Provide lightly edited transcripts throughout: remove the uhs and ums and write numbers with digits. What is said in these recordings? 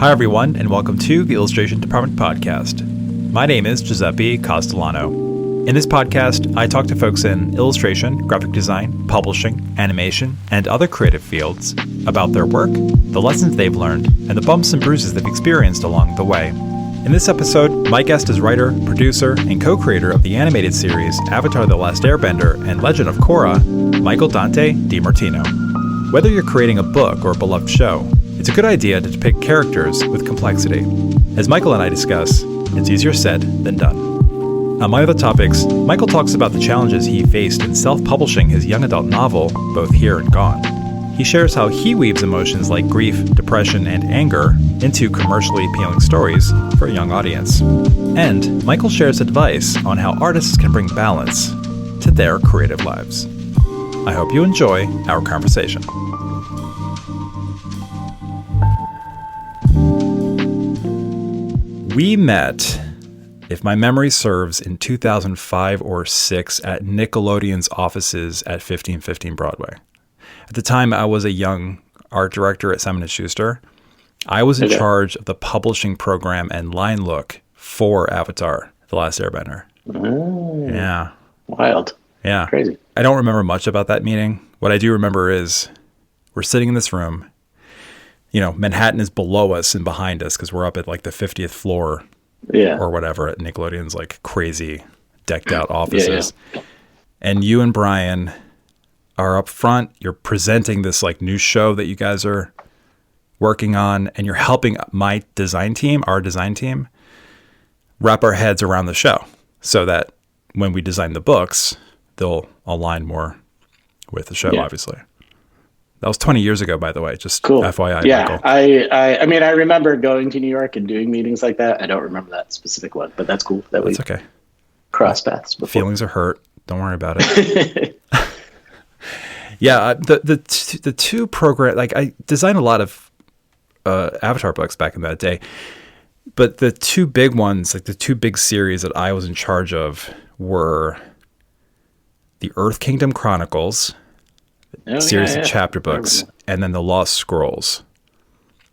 Hi, everyone, and welcome to the Illustration Department Podcast. My name is Giuseppe Castellano. In this podcast, I talk to folks in illustration, graphic design, publishing, animation, and other creative fields about their work, the lessons they've learned, and the bumps and bruises they've experienced along the way. In this episode, my guest is writer, producer, and co-creator of the animated series Avatar: The Last Airbender and Legend of Korra, Michael Dante DiMartino. Whether you're creating a book or a beloved show, it's a good idea to depict characters with complexity. As Michael and I discuss, it's easier said than done. Among other topics, Michael talks about the challenges he faced in self-publishing his young adult novel, Both Here and Gone. He shares how he weaves emotions like grief, depression, and anger into commercially appealing stories for a young audience. And Michael shares advice on how artists can bring balance to their creative lives. I hope you enjoy our conversation. We met, if my memory serves, in 2005 or 6 at Nickelodeon's offices at 1515 Broadway. At the time, I was a young art director at Simon & Schuster. I was in charge of the publishing program and line look for Avatar: The Last Airbender. Oh, yeah. Wild. Yeah. Crazy. I don't remember much about that meeting. What I do remember is we're sitting in this room. You know, Manhattan is below us and behind us because we're up at like the 50th floor or whatever at Nickelodeon's like crazy decked out offices. Yeah. And you and Brian are up front. You're presenting this like new show that you guys are working on, and you're helping my design team, our design team, wrap our heads around the show so that when we design the books, they'll align more with the show, obviously. That was 20 years ago, by the way, just cool. FYI. Yeah, Michael. I mean, I remember going to New York and doing meetings like that. I don't remember that specific one, but that's cool. That's okay. Cross paths before. Feelings are hurt. Don't worry about it. Yeah, the two program, like I designed a lot of Avatar books back in that day, but the two big ones, like the two big series that I was in charge of were the Earth Kingdom Chronicles, series of chapter books, and then the Lost Scrolls.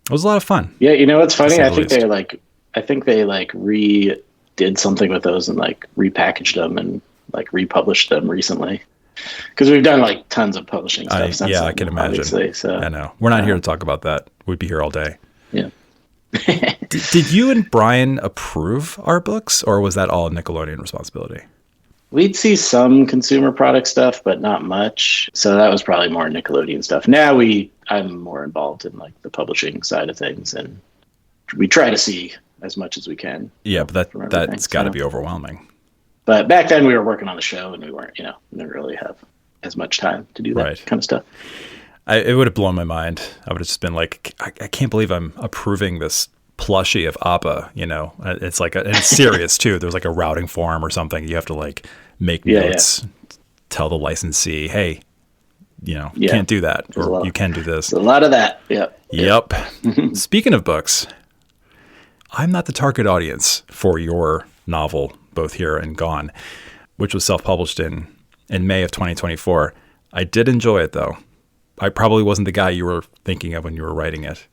It was a lot of fun. Yeah, you know what's funny? I think they redid something with those and like repackaged them and like republished them recently. Because we've done like tons of publishing stuff since then, I can imagine. So, I know. We're not here to talk about that. We'd be here all day. Yeah. Did you and Brian approve our books, or was that all Nickelodeon responsibility? We'd see some consumer product stuff, but not much. So that was probably more Nickelodeon stuff. Now I'm more involved in like the publishing side of things, and we try to see as much as we can. Yeah, but that's got to be overwhelming. But back then we were working on the show, and we weren't, didn't really have as much time to do that kind of stuff. It would have blown my mind. I would have just been like, I can't believe I'm approving this plushie of Appa, It's like, and it's serious too. There's like a routing form or something. You have to like make notes, tell the licensee, hey, you can't do that, or you can do this. There's a lot of that. Yep. Speaking of books, I'm not the target audience for your novel, Both Here and Gone, which was self-published in May of 2024. I did enjoy it, though. I probably wasn't the guy you were thinking of when you were writing it.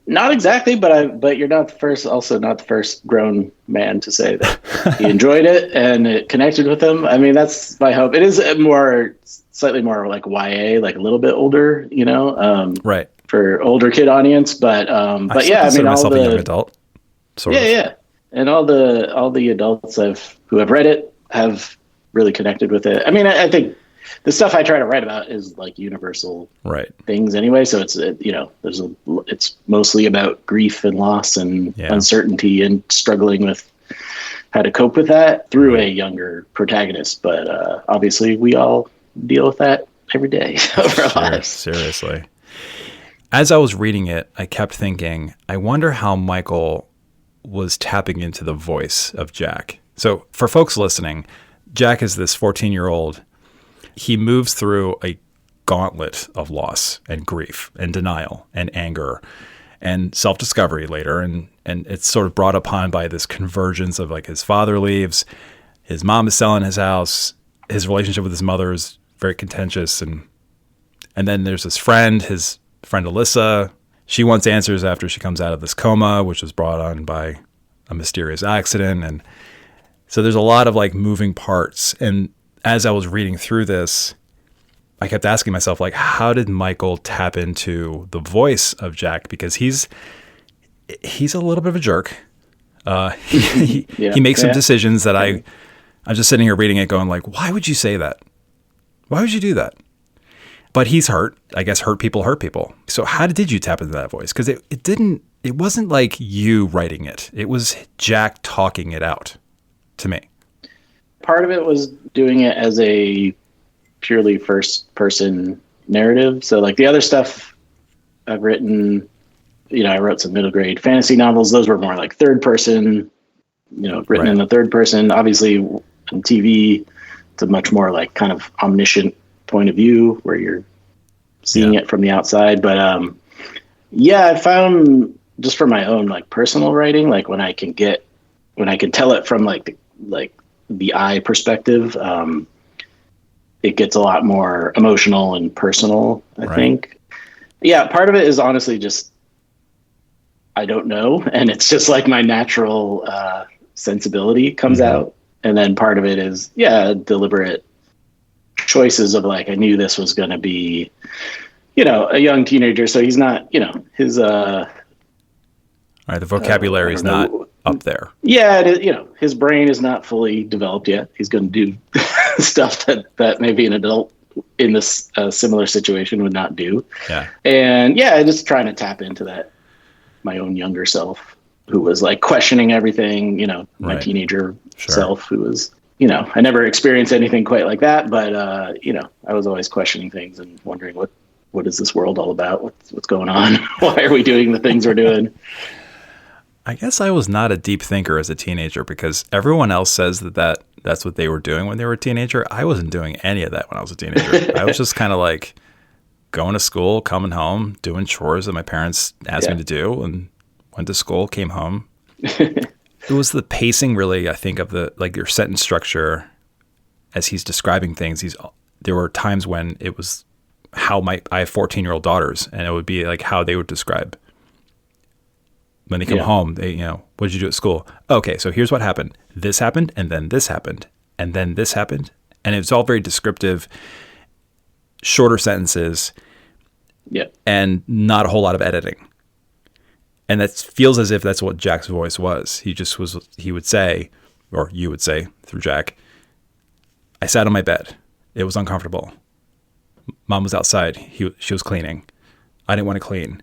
Not exactly, but you're not the first grown man to say that he enjoyed it and it connected with him. I mean, that's my hope. It is slightly more like YA, like a little bit older, right, for older kid audience. But yeah, I mean, myself a young adult. Sort of. Yeah. And all the adults who have read it have really connected with it. I mean, I think the stuff I try to write about is like universal things anyway. So it's mostly about grief and loss and uncertainty and struggling with how to cope with that through a younger protagonist. But obviously we all deal with that every day of our lives. Seriously. As I was reading it, I kept thinking, I wonder how Michael was tapping into the voice of Jack. So for folks listening, Jack is this 14-year-old. He moves through a gauntlet of loss and grief and denial and anger and self-discovery later. And it's sort of brought upon by this convergence of like his father leaves, his mom is selling his house, his relationship with his mother is very contentious. And then there's his friend Alyssa. she wants answers after she comes out of this coma, which was brought on by a mysterious accident. And so there's a lot of like moving parts. And as I was reading through this, I kept asking myself, like, how did Michael tap into the voice of Jack? Because he's a little bit of a jerk. He makes some decisions that I'm just sitting here reading it going like, why would you say that? Why would you do that? But he's hurt. I guess hurt people hurt people. So how did you tap into that voice? Because it wasn't like you writing it. It was Jack talking it out to me. Part of it was doing it as a purely first person narrative. So like the other stuff I've written, I wrote some middle grade fantasy novels. Those were more like third person, written in the third person. Obviously on TV, it's a much more like kind of omniscient point of view where you're seeing it from the outside. But I found just for my own like personal writing, like when I can tell it from like the eye perspective, it gets a lot more emotional and personal, I think. Yeah, part of it is honestly just, I don't know. And it's just like my natural sensibility comes out. And then part of it is, deliberate choices of like, I knew this was going to be, a young teenager. So he's not, his... the vocabulary is not up there. Yeah, his brain is not fully developed yet. He's going to do stuff that maybe an adult in this similar situation would not do. Yeah. And just trying to tap into that, my own younger self who was like questioning everything, my teenager self who was, I never experienced anything quite like that, but I was always questioning things and wondering what is this world all about? What's going on? Why are we doing the things we're doing? I guess I was not a deep thinker as a teenager because everyone else says that's what they were doing when they were a teenager. I wasn't doing any of that when I was a teenager. I was just kind of like going to school, coming home, doing chores that my parents asked me to do, and went to school, came home. It was the pacing really, I think, of your sentence structure as he's describing things. There were times when it was how I have 14-year-old daughters, and it would be like how they would describe when they come home. They, what did you do at school? Okay, so here's what happened. This happened, and then this happened, and then this happened. And it's all very descriptive, shorter sentences, and not a whole lot of editing. And that feels as if that's what Jack's voice was. He would say, or you would say through Jack, I sat on my bed. It was uncomfortable. Mom was outside. She was cleaning. I didn't want to clean.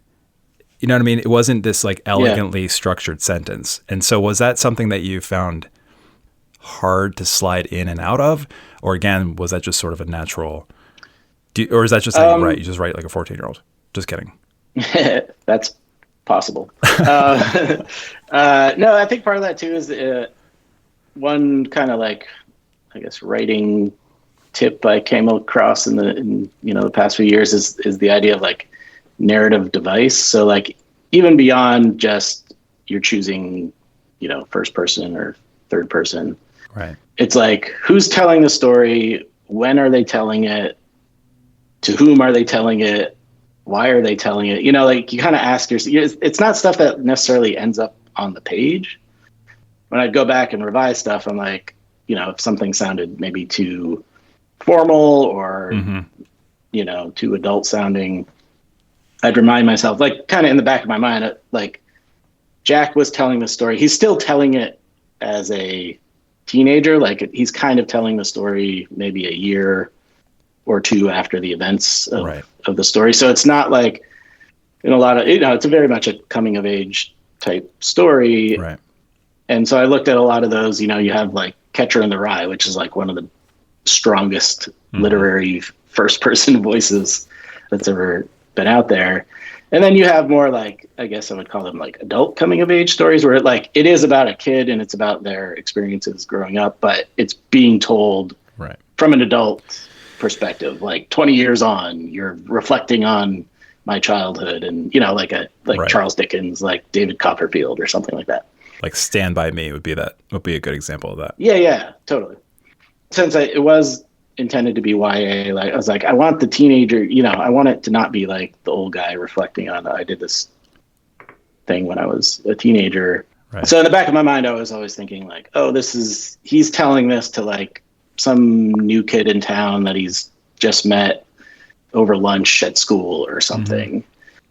You know what I mean? It wasn't this like elegantly structured sentence. And so was that something that you found hard to slide in and out of? Or again, was that just sort of a natural, or is that just how you write? You just write like a 14-year-old? Just kidding. That's possible. No, I think part of that too is one kind of like, I guess, writing tip I came across in the past few years is the idea of like narrative device. So like even beyond just you're choosing, first person or third person. Right. It's like, who's telling the story? When are they telling it? To whom are they telling it? Why are they telling it? Like you kind of ask yourself, it's not stuff that necessarily ends up on the page. When I go back and revise stuff, I'm like, if something sounded maybe too formal or, too adult sounding, I'd remind myself, like kind of in the back of my mind, like Jack was telling the story. He's still telling it as a teenager. Like he's kind of telling the story maybe a year or two after the events of the story. So it's not like in a lot of, it's a very much a coming of age type story. Right. And so I looked at a lot of those, you have like Catcher in the Rye, which is like one of the strongest literary first person voices that's ever been out there. And then you have more like, I guess I would call them like adult coming of age stories where it is about a kid and it's about their experiences growing up, but it's being told from an adult perspective, like 20 years on, you're reflecting on my childhood and, like Charles Dickens, like David Copperfield or something like that. Like Stand By Me would be a good example of that. Yeah, totally. Since it was intended to be YA, like I was like, I want the teenager, I want it to not be like the old guy reflecting on, I did this thing when I was a teenager. Right. So in the back of my mind, I was always thinking like, oh, he's telling this to like some new kid in town that he's just met over lunch at school or something.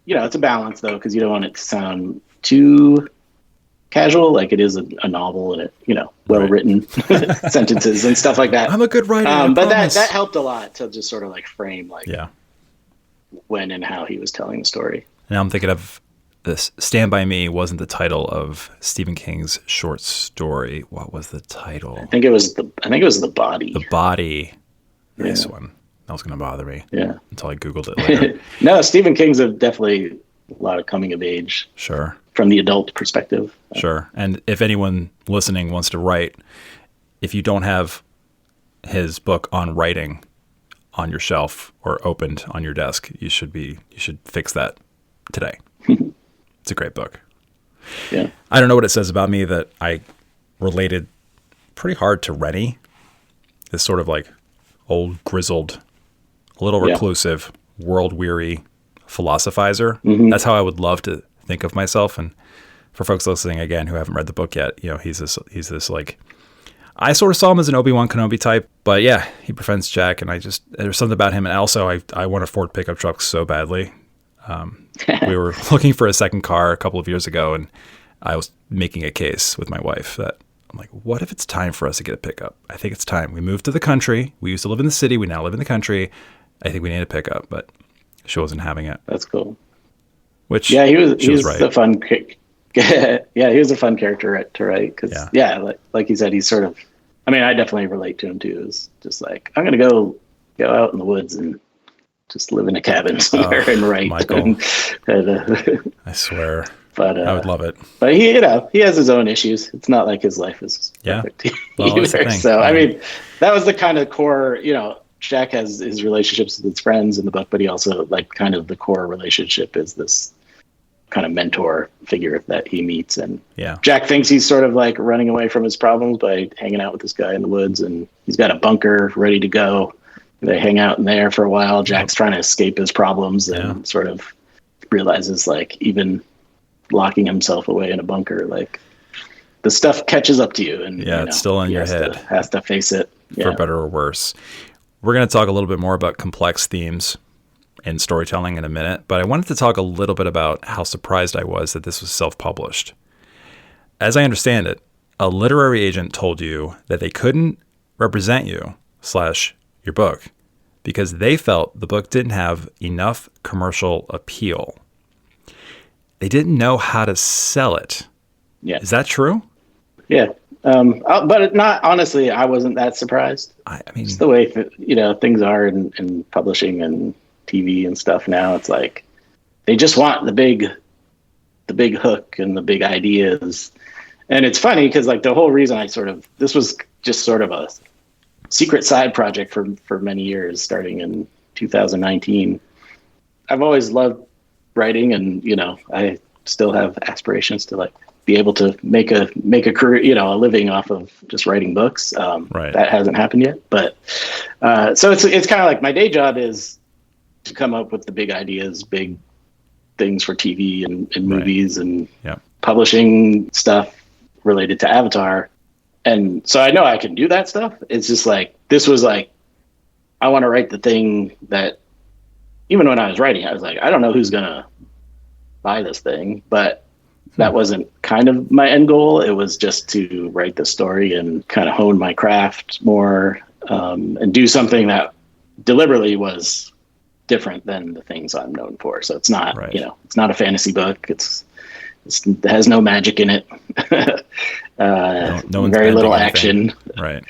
Mm-hmm. It's a balance though, because you don't want it to sound too casual, like it is a novel and it, well-written sentences and stuff like that. I'm a good writer. But that helped a lot to just sort of like frame like when and how he was telling the story. Now I'm thinking of this. Stand By Me wasn't the title of Stephen King's short story. What was the title? I think it was The Body. The Body. Nice one. That was going to bother me. Yeah. Until I Googled it later. No, Stephen King's definitely a lot of coming of age. Sure. From the adult perspective. Sure. And if anyone listening wants to write, if you don't have his book on writing on your shelf or opened on your desk, you should fix that today. It's a great book. Yeah. I don't know what it says about me that I related pretty hard to Rennie, this sort of like old, grizzled, a little reclusive, world-weary philosophizer. Mm-hmm. That's how I would love to think of myself. And for folks listening again who haven't read the book yet, he's this like, I sort of saw him as an Obi-Wan Kenobi type, but yeah, he befriends Jack, and there's something about him. And also I want a Ford pickup truck so badly. We were looking for a second car a couple of years ago, and I was making a case with my wife that I'm like, what if it's time for us to get a pickup? I think it's time. We moved to the country. We used to live in the city. We now live in the country. I think we need a pickup, but she wasn't having it. That's cool. Which he was right. a fun. Yeah, he was a fun character to write because like you said, he's sort of. I mean, I definitely relate to him too. It's just like I'm gonna go out in the woods and just live in a cabin somewhere and write. Michael, I swear, but I would love it. But he has his own issues. It's not like his life is perfect either. So I mean, that was the kind of core. Jack has his relationships with his friends in the book, but he also like kind of the core relationship is this kind of mentor figure that he meets. And Jack thinks he's sort of like running away from his problems by hanging out with this guy in the woods, and he's got a bunker ready to go. They hang out in there for a while. Jack's trying to escape his problems and sort of realizes like even locking himself away in a bunker, like the stuff catches up to you, and it's still in your head. Has to face it for better or worse. We're going to talk a little bit more about complex themes in storytelling in a minute, but I wanted to talk a little bit about how surprised I was that this was self-published. As I understand it, a literary agent told you that they couldn't represent you / your book because they felt the book didn't have enough commercial appeal. They didn't know how to sell it. Yeah. Is that true? Yeah. But not honestly, I wasn't that surprised. I mean, just the way things are in publishing and TV and stuff now. It's like they just want the big hook and the big ideas. And it's funny because like the whole reason this was just sort of a secret side project for many years, starting in 2019. I've always loved writing, and I still have aspirations to like be able to make a career, a living off of just writing books. Right. That hasn't happened yet, but so it's kind of like my day job is to come up with the big ideas, big things for TV and movies and publishing stuff related to Avatar. And so I know I can do that stuff. It's just like, this was like, I want to write the thing that even when I was writing, I was like, I don't know who's going to buy this thing, but that wasn't kind of my end goal. It was just to write the story and kind of hone my craft more, and do something that deliberately was different than the things I'm known for. So it's not, it's not a fantasy book. It has no magic in it. No very little action. Right.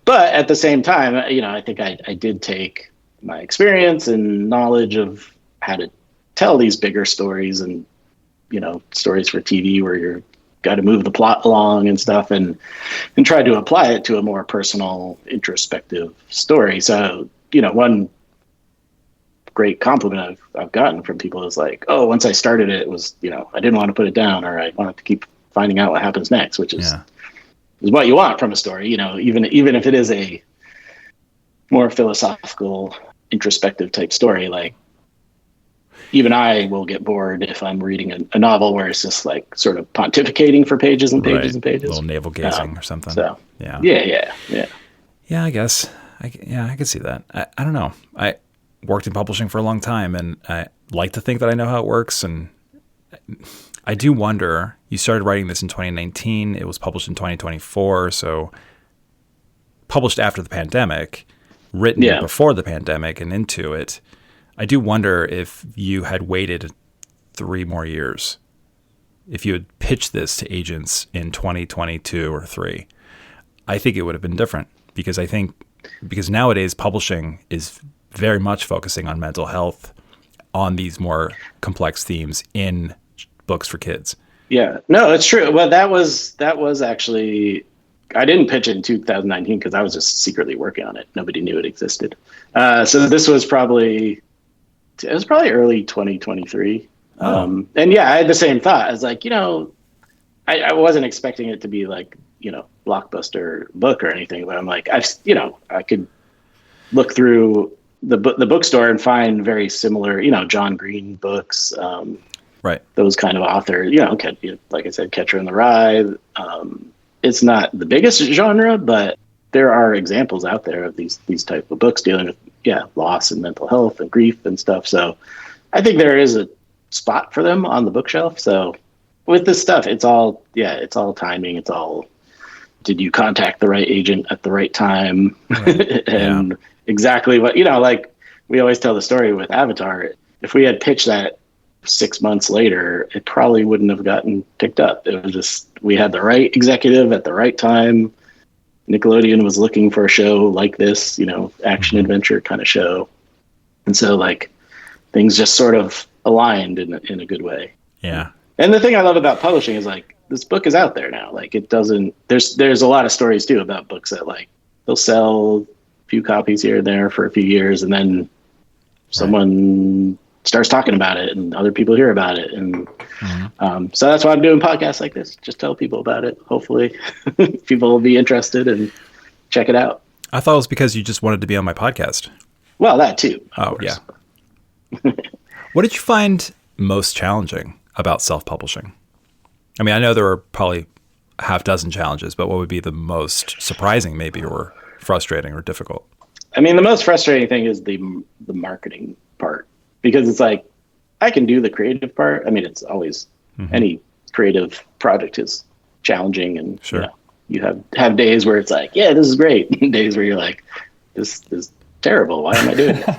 But at the same time, I think I did take my experience and knowledge of how to tell these bigger stories and, stories for TV where you're got to move the plot along and stuff, and try to apply it to a more personal, introspective story. So, one great compliment I've gotten from people is like, oh, once I started it was, I didn't want to put it down, or I wanted to keep finding out what happens next, which is what you want from a story, even if it is a more philosophical, introspective type story. Like, even I will get bored if I'm reading a novel where it's just like sort of pontificating for pages and pages and pages. A little navel gazing or something. So yeah. Yeah, I guess. I could see that. I don't know. I worked in publishing for a long time, and I like to think that I know how it works. And I do wonder, you started writing this in 2019. It was published in 2024. So published after the pandemic, written before the pandemic and into it. I do wonder if you had waited 3 more years, if you had pitched this to agents in 2022 or 3, I think it would have been different because nowadays publishing is very much focusing on mental health, on these more complex themes in books for kids. Yeah, no, it's true. Well, that was actually, I didn't pitch it in 2019 because I was just secretly working on it. Nobody knew it existed. So this was probably early 2023. And yeah, I had the same thought. I was like, I wasn't expecting it to be like, blockbuster book or anything, but I'm like, I could look through the bookstore and find very similar, John Green books, right? Those kind of authors, like I said, Catcher in the Rye. It's not the biggest genre, but there are examples out there of these type of books dealing with loss and mental health and grief and stuff. So I think there is a spot for them on the bookshelf. So with this stuff, it's all timing. It's all, did you contact the right agent at the right time? Right. And exactly what, like we always tell the story with Avatar. If we had pitched that 6 months later, it probably wouldn't have gotten picked up. It was just, we had the right executive at the right time. Nickelodeon was looking for a show like this, action adventure kind of show. And so like things just sort of aligned in a good way. Yeah. And the thing I love about publishing is like, this book is out there now. Like it doesn't, there's a lot of stories too about books that like they'll sell a few copies here and there for a few years. And then someone starts talking about it and other people hear about it. And so that's why I'm doing podcasts like this. Just tell people about it. Hopefully people will be interested and check it out. I thought it was because you just wanted to be on my podcast. Well, that too. Oh, yeah. What did you find most challenging about self-publishing? I mean, I know there were probably a half dozen challenges, but what would be the most surprising maybe, or frustrating or difficult? I mean, the most frustrating thing is the marketing part, because it's like, I can do the creative part. I mean, it's always, any creative project is challenging, and you have days where it's like, yeah, this is great. And days where you're like, this is terrible. Why am I doing it?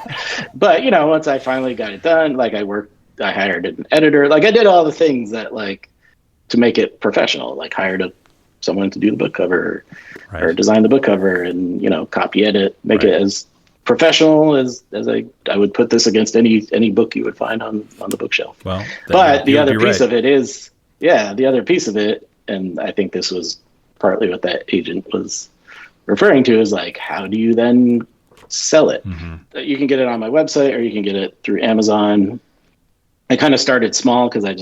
But, once I finally got it done, like I hired an editor, like I did all the things that like to make it professional, like hired someone to do the book cover or design the book cover and, copy edit, make it as professional as I would put this against any book you would find on the bookshelf. Well, but the other piece of it is, the other piece of it, and I think this was partly what that agent was referring to, is like, how do you then sell it? You can get it on my website or you can get it through Amazon. I kind of started small because I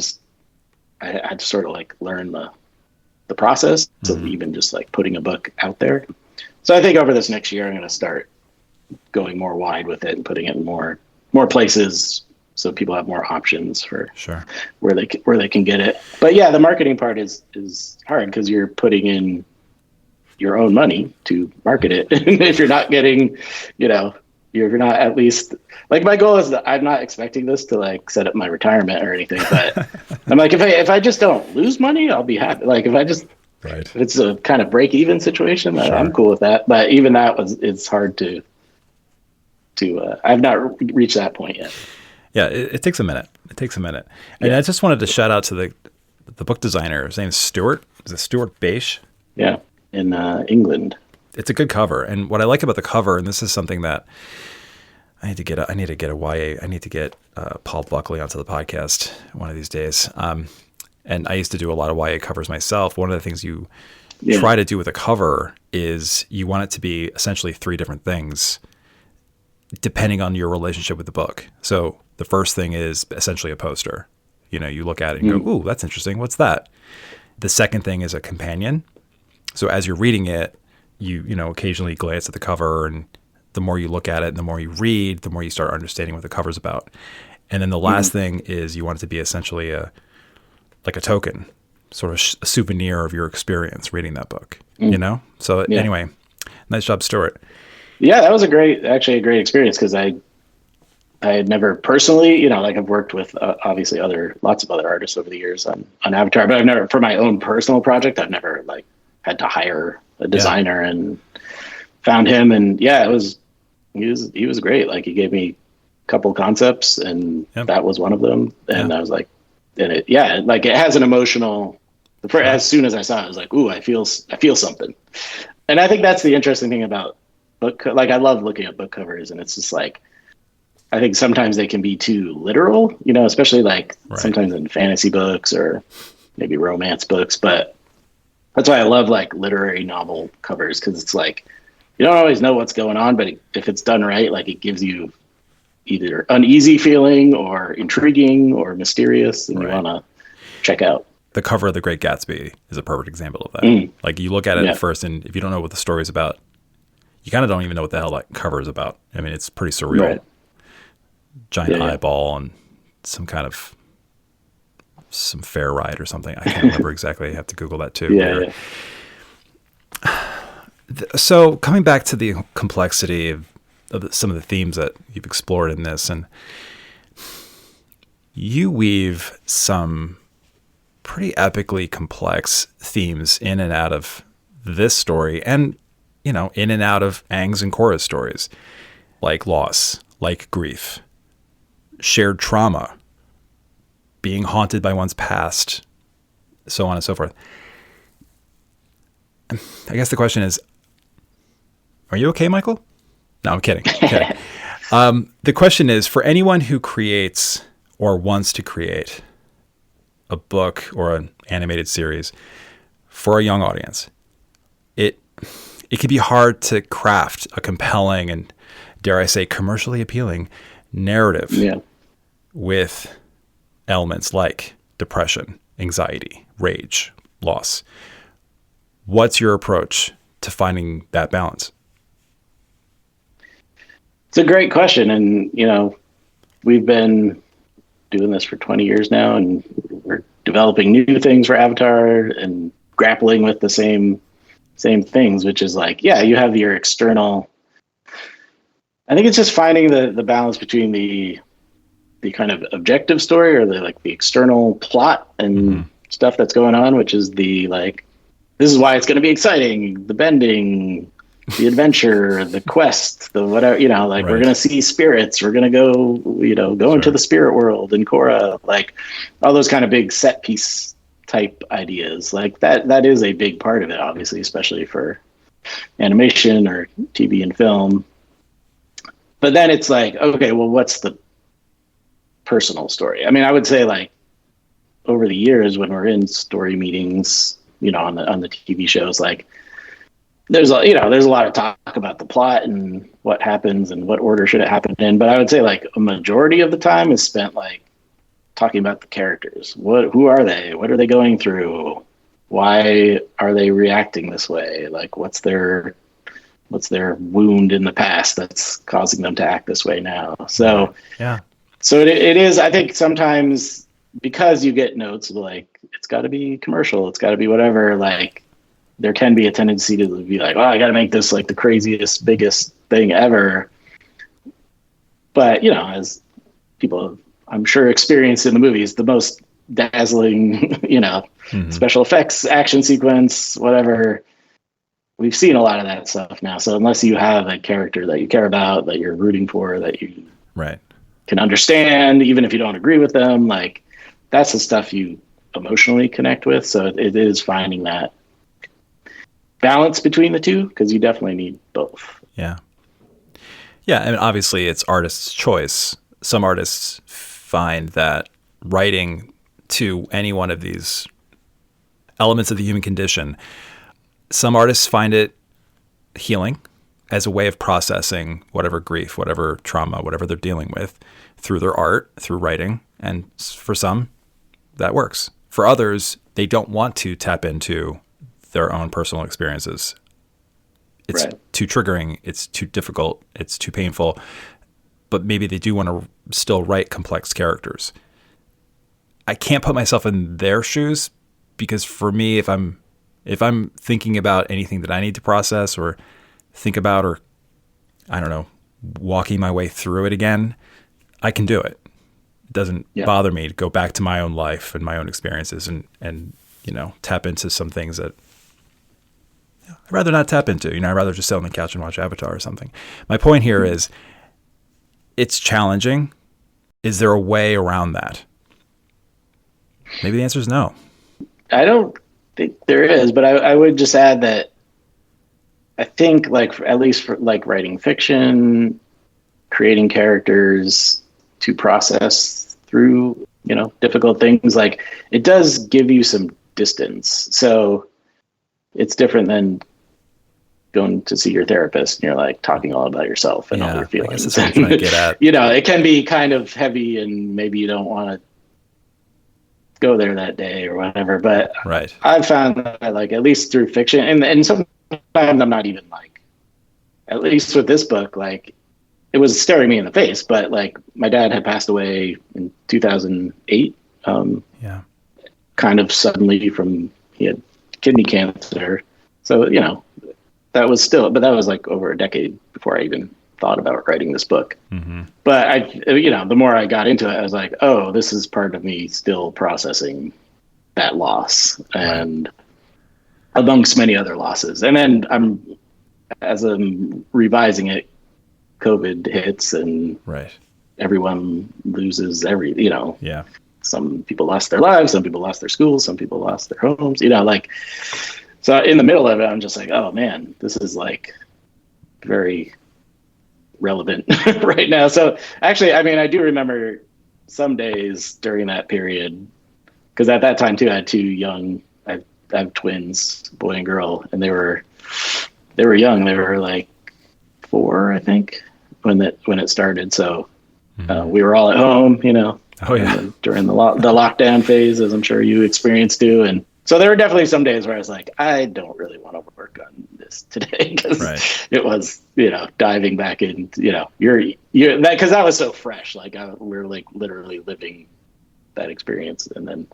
had to sort of like learn the process of even just like putting a book out there. So I think over this next year, I'm going to start going more wide with it and putting it in more places so people have more options for where they can get it. But yeah, the marketing part is hard because you're putting in your own money to market it. And if you're not getting, you're not at least, like, my goal is that I'm not expecting this to like set up my retirement or anything, but I'm like, if I just don't lose money, I'll be happy. Like if I just, if it's a kind of break even situation, I'm cool with that. But even that it's hard to I've not reached that point yet. Yeah. It takes a minute. And I just wanted to shout out to the book designer. His name is Stuart. Is it Stuart Bache? Yeah. In England. It's a good cover. And what I like about the cover, and this is something that I need to get YA. I need to get Paul Buckley onto the podcast one of these days. And I used to do a lot of YA covers myself. One of the things you try to do with a cover is you want it to be essentially 3 different things depending on your relationship with the book. So the first thing is essentially a poster. You look at it and go, ooh, that's interesting. What's that? The second thing is a companion. So as you're reading it, you occasionally glance at the cover, and the more you look at it and the more you read, the more you start understanding what the cover's about. And then the last thing is you want it to be essentially like a token, sort of a souvenir of your experience reading that book, you know? So anyway, nice job, Stuart. Yeah, that was actually a great experience, because I had never personally, you know, like I've worked with obviously lots of other artists over the years on Avatar, but I've never, for my own personal project, I've never like had to hire a designer, and found him, and he was great. Like, he gave me a couple concepts, and that was one of them. And I was like, like it has an emotional, as soon as I saw it, I was like, ooh, I feel something. And I think that's the interesting thing about like, I love looking at book covers, and it's just like, I think sometimes they can be too literal, you know, especially like sometimes in fantasy books or maybe romance books. But that's why I love like literary novel covers, because it's like, you don't always know what's going on, but if it's done right, like it gives you either uneasy feeling or intriguing or mysterious, and you want to check out. The cover of The Great Gatsby is a perfect example of that. Like, you look at it at first, and if you don't know what the story is about, you kind of don't even know what the hell that cover is about. I mean, it's pretty surreal. Right. Giant eyeball and some fair ride or something. I can't remember exactly. I have to Google that too. So coming back to the complexity of some of the themes that you've explored in this, and you weave some pretty epically complex themes in and out of this story, and, you know, in and out of Aang's and Korra's stories, like loss, like grief, shared trauma, being haunted by one's past, so on and so forth. I guess the question is, are you okay, Michael? No, I'm kidding. The question is, for anyone who creates or wants to create a book or an animated series for a young audience, it can be hard to craft a compelling and, dare I say, commercially appealing narrative with elements like depression, anxiety, rage, loss. What's your approach to finding that balance? It's a great question. And, you know, we've been doing this for 20 years now, and we're developing new things for Avatar and grappling with the same things, which is like, you have your external. I think it's just finding the balance between the kind of objective story, or the external plot and stuff that's going on, which is the like, this is why it's going to be exciting, the bending, the adventure, the quest, the whatever, you know, like we're going to see spirits, we're going to go into the spirit world in Korra, like all those kind of big set piece type ideas. Like that is a big part of it, obviously, especially for animation or TV and film. But then it's like, okay, well, what's the personal story? I mean, I would say, like, over the years when we're in story meetings, you know, on the TV shows, like there's a lot of talk about the plot and what happens and what order should it happen in. But I would say, like, a majority of the time is spent like talking about the characters. Who are they? What are they going through? Why are they reacting this way? Like, what's their wound in the past that's causing them to act this way now? So so it is, I think, sometimes, because you get notes of like, it's got to be commercial, it's got to be whatever, like there can be a tendency to be like, oh, I got to make this like the craziest, biggest thing ever. But, you know, as people, I'm sure, experienced in the movies, the most dazzling, you know, special effects, action sequence, whatever, we've seen a lot of that stuff now. So unless you have a character that you care about, that you're rooting for, that you can understand, even if you don't agree with them, like that's the stuff you emotionally connect with. So it is finding that balance between the two, because you definitely need both. Yeah. And obviously it's artist's choice. Some artists find that writing to any one of these elements of the human condition, some artists find it healing as a way of processing whatever grief, whatever trauma, whatever they're dealing with through their art, through writing. And for some, that works. For others, they don't want to tap into their own personal experiences. It's too triggering. It's too difficult. It's too painful. but maybe they do want to still write complex characters. I can't put myself in their shoes, because for me, if I'm thinking about anything that I need to process or think about, or I don't know, walking my way through it again, I can do it. It doesn't bother me to go back to my own life and my own experiences and tap into some things that I'd rather not tap into. I'd rather just sit on the couch and watch Avatar or something. My point here is it's challenging. Is there a way around that? Maybe the answer is no. I don't think there is, but I would just add that I think, like, at least for like writing fiction, creating characters to process through, difficult things, like, it does give you some distance. So it's different than going to see your therapist and you're like talking all about yourself and all your feelings. I guess that's what I'm trying to get at. It can be kind of heavy and maybe you don't want to go there that day or whatever, but right. I've found that, like, at least through fiction, and sometimes I'm not even, like, at least with this book, like, it was staring me in the face, but, like, my dad had passed away in 2008, kind of suddenly he had kidney cancer. So, that was like over a decade before I even thought about writing this book. Mm-hmm. But the more I got into it, I was like, oh, this is part of me still processing that loss, and amongst many other losses. And then as I'm revising it, COVID hits and everyone loses some people lost their lives, some people lost their schools, some people lost their homes, so in the middle of it, I'm just like, oh man, this is, like, very relevant right now. So actually, I do remember some days during that period, because at that time too, I had two young, I have twins, boy and girl, and they were young. They were like 4, I think, when it started. So we were all at home, during the lockdown phase, as I'm sure you experienced too. And so there were definitely some days where I was like, I don't really want to work on this today, because it was, diving back in, you're that, because that was so fresh. Like, we're like literally living that experience, and then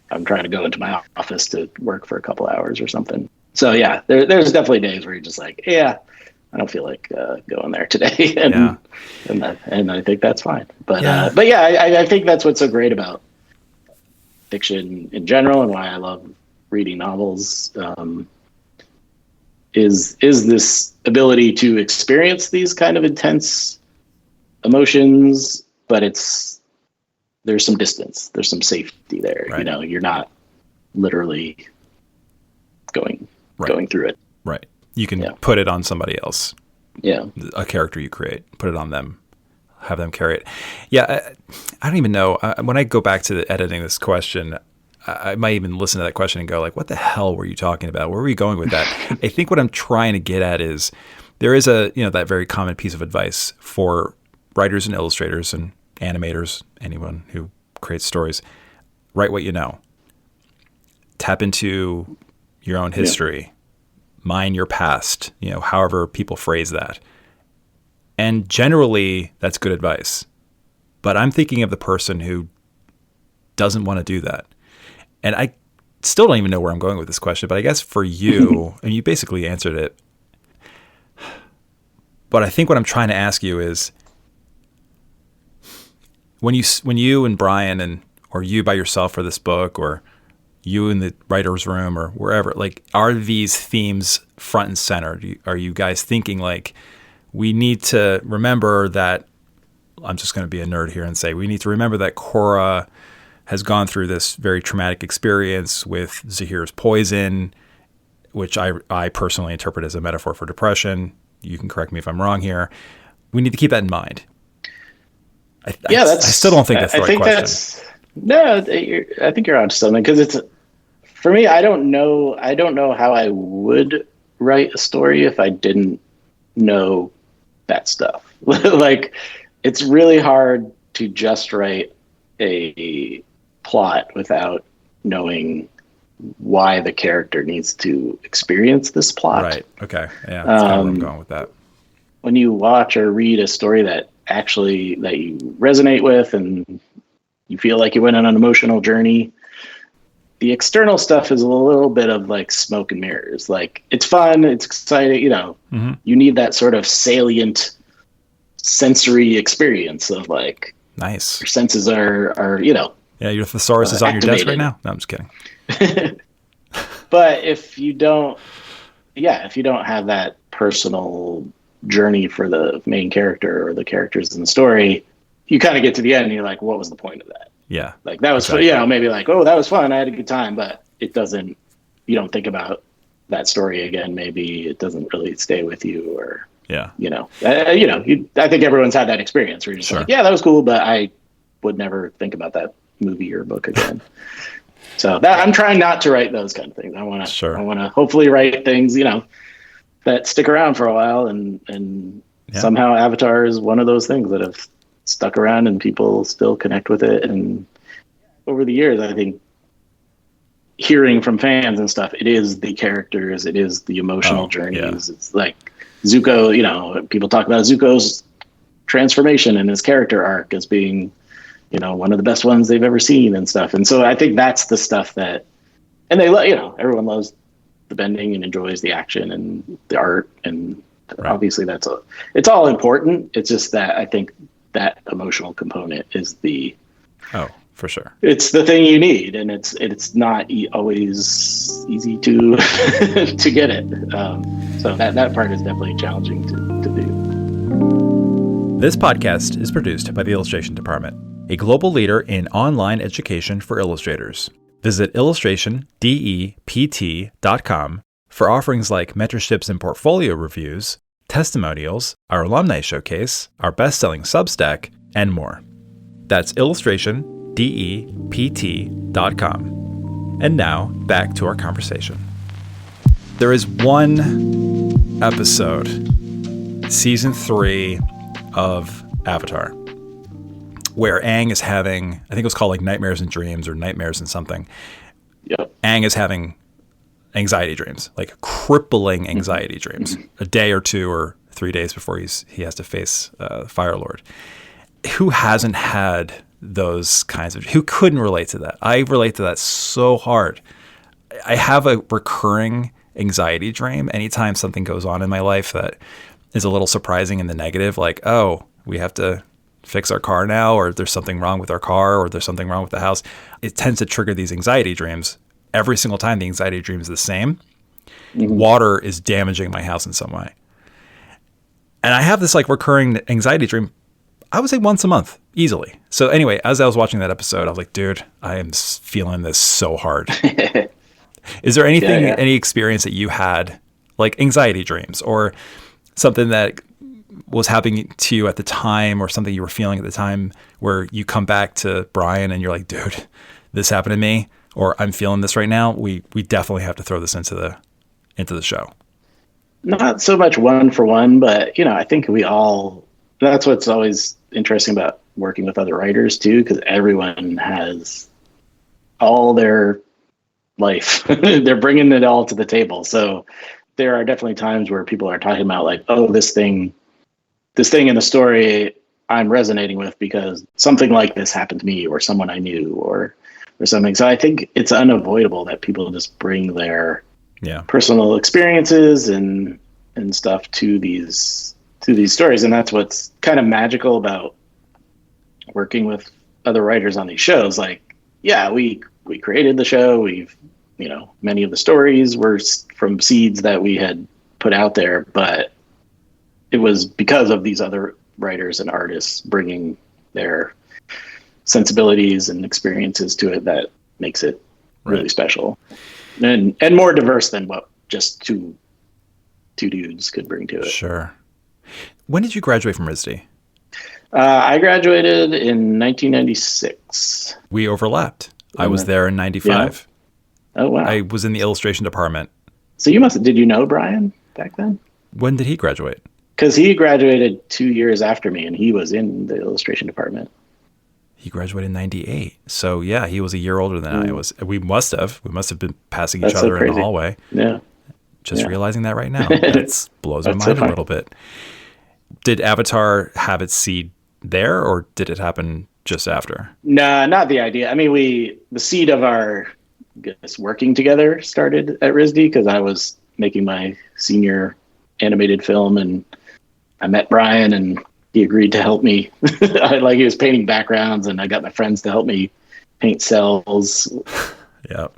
I'm trying to go into my office to work for a couple hours or something. So yeah, there's definitely days where you're just like, I don't feel like going there today, and I think that's fine. But I think that's what's so great about fiction in general, and why I love reading novels, is this ability to experience these kind of intense emotions, but there's some distance, there's some safety there. You're not literally going through it. Right. You can put it on somebody else. Yeah. A character you create, put it on them, have them carry it. Yeah. I don't even know. When I go back to editing this question, I might even listen to that question and go, like, what the hell were you talking about? Where were you going with that? I think what I'm trying to get at is there is that very common piece of advice for writers and illustrators and animators, anyone who creates stories. Write what you know. Tap into your own history. Mine your past, however people phrase that. And generally, that's good advice. But I'm thinking of the person who doesn't want to do that. And I still don't even know where I'm going with this question, but I guess for you, and you basically answered it. But I think what I'm trying to ask you is, when you and Brian or you by yourself for this book, or you in the writer's room or wherever, like, are these themes front and center? Are you guys thinking, like, we need to remember that, I'm just going to be a nerd here and say, we need to remember that Cora has gone through this very traumatic experience with Zahir's poison, which I personally interpret as a metaphor for depression. You can correct me if I'm wrong here. We need to keep that in mind. I still don't think that's the right question. I think you're onto something, because for me, I don't know how I would write a story if I didn't know that stuff. Like, it's really hard to just write a plot without knowing why the character needs to experience this plot. Right. Okay. Yeah. That's kind of where I'm going with that. When you watch or read a story that actually that you resonate with and you feel like you went on an emotional journey. The external stuff is a little bit of like smoke and mirrors. Like, it's fun, it's exciting, you need that sort of salient sensory experience of like, nice. Your senses are Yeah, your thesaurus is on your desk right now. No, I'm just kidding. But if you don't have that personal journey for the main character or the characters in the story, you kind of get to the end and you're like, what was the point of that? Yeah. Like, that was fun, maybe like, oh, that was fun, I had a good time, but you don't think about that story again. Maybe it doesn't really stay with you, or I think everyone's had that experience where you're just like, yeah, that was cool, but I would never think about that movie or book again. So I'm trying not to write those kind of things. I want to hopefully write things, that stick around for a while, and somehow Avatar is one of those things that have stuck around and people still connect with it. And over the years, I think hearing from fans and stuff, it is the characters, it is the emotional journeys. It's like Zuko, people talk about Zuko's transformation and his character arc as being, one of the best ones they've ever seen and stuff. And so I think that's the stuff that, and everyone loves the bending and enjoys the action and the art. And obviously it's all important. It's just that I think that emotional component is for sure. It's the thing you need, and it's not always easy to to get it. So that part is definitely challenging to do. This podcast is produced by the Illustration Department, a global leader in online education for illustrators. Visit illustrationdept.com for offerings like mentorships and portfolio reviews, testimonials, our alumni showcase, our best-selling Substack, and more. That's illustrationdept.com. And now, back to our conversation. There is one episode, season 3 of Avatar, where Aang is having, I think it was called like Nightmares and Dreams or Nightmares and something. Yep. Aang is having anxiety dreams, like crippling anxiety dreams, a day or 2 or 3 days before he has to face Fire Lord. Who hasn't had those kinds of, who couldn't relate to that? I relate to that so hard. I have a recurring anxiety dream anytime something goes on in my life that is a little surprising in the negative, like, oh, we have to fix our car now, or there's something wrong with our car, or there's something wrong with the house. It tends to trigger these anxiety dreams. Every single time the anxiety dream is the same. Mm-hmm. Water is damaging my house in some way. And I have this like recurring anxiety dream, I would say once a month, easily. So anyway, as I was watching that episode, I was like, dude, I am feeling this so hard. Is there anything, any experience that you had, like anxiety dreams or something that was happening to you at the time, or something you were feeling at the time, where you come back to Brian and you're like, dude, this happened to me, or I'm feeling this right now. We definitely have to throw this into the show. Not so much one for one, but I think that's what's always interesting about working with other writers too, because everyone has all their life. They're bringing it all to the table. So there are definitely times where people are talking about like, oh, this thing in the story I'm resonating with because something like this happened to me or someone I knew or something. So I think it's unavoidable that people just bring their personal experiences and stuff to these stories. And that's what's kind of magical about working with other writers on these shows. Like, we created the show. We've, many of the stories were from seeds that we had put out there, but it was because of these other writers and artists bringing their sensibilities and experiences to it that makes it really special and more diverse than what just two dudes could bring to it. Sure. When did you graduate from RISD? I graduated in 1996. We overlapped. I was there in 95. Yeah. Oh, wow. I was in the illustration department. So did you know Brian back then? When did he graduate? Because he graduated 2 years after me, and he was in the illustration department. He graduated in 98. So, he was a year older than I was. We must have been passing each other in the hallway. Yeah. Just realizing that right now. That blows my mind a little bit. Did Avatar have its seed there, or did it happen just after? Nah, not the idea. I mean, the seed of our, I guess, working together started at RISD because I was making my senior animated film, and I met Brian, and he agreed to help me. Like, he was painting backgrounds, and I got my friends to help me paint cells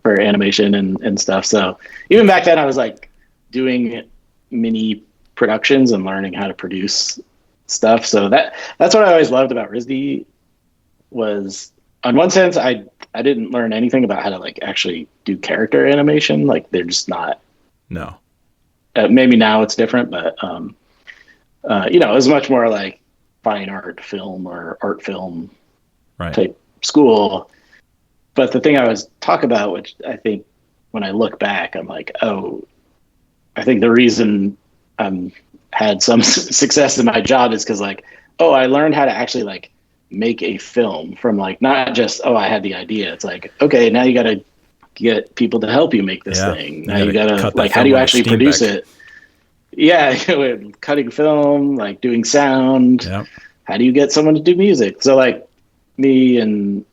for animation and stuff. So even back then, I was like doing mini productions and learning how to produce stuff. So that's what I always loved about RISD. Was, on one sense, I didn't learn anything about how to like actually do character animation. Like, they're just not. No. Maybe now it's different, but it was much more like fine art film or art film type school. But the thing I was talking about, which I think when I look back, I'm like, oh, I think the reason had some success in my job is because, like, oh, I learned how to actually like make a film from, like, not just, oh, I had the idea. It's like, okay, now you got to get people to help you make this thing. Now you got to, like, how do you actually produce it? Yeah, cutting film, like doing sound. Yep. How do you get someone to do music? So, like, me and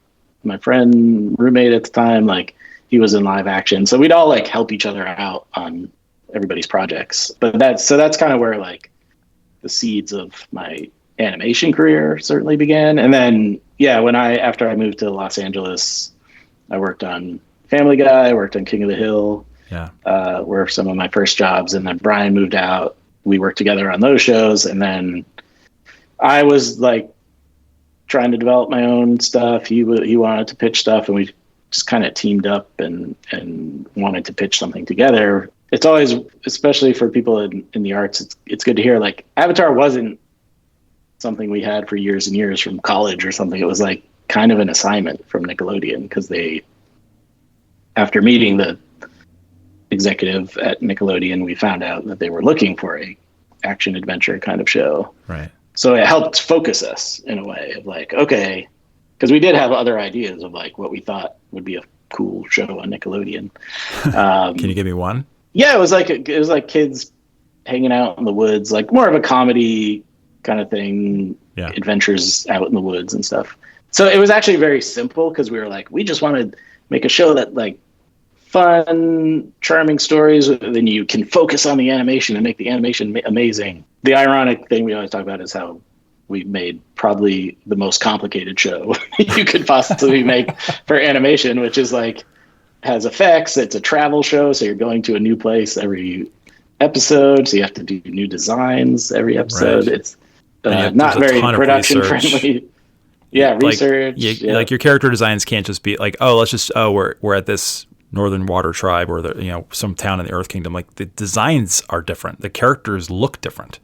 my friend, roommate at the time, like, he was in live action. So we'd all like help each other out on everybody's projects. But that's kind of where like the seeds of my animation career certainly began. And then, after I moved to Los Angeles, I worked on Family Guy, I worked on King of the Hill, were some of my first jobs. And then Brian moved out. We worked together on those shows. And then I was like trying to develop my own stuff. He wanted to pitch stuff, and we just kind of teamed up and wanted to pitch something together. It's always, especially for people in the arts, it's good to hear, like, Avatar wasn't something we had for years and years from college or something. It was like kind of an assignment from Nickelodeon, because after meeting the executive at Nickelodeon, we found out that they were looking for a action adventure kind of show. Right. So it helped focus us in a way of like, okay, because we did have other ideas of like what we thought would be a cool show on Nickelodeon. Can you give me one? Yeah, it was like kids hanging out in the woods, like more of a comedy kind of thing, adventures out in the woods and stuff. So it was actually very simple, because we were like, we just want to make a show that, like, fun, charming stories, then you can focus on the animation and make the animation amazing. The ironic thing we always talk about is how we made probably the most complicated show you could possibly make for animation, which is like, has effects. It's a travel show, so you're going to a new place every episode, so you have to do new designs every episode. Right. It's not very production friendly. Yeah, research. Like your character designs can't just be like, we're at this Northern Water tribe, or some town in the Earth Kingdom. Like, the designs are different. The characters look different.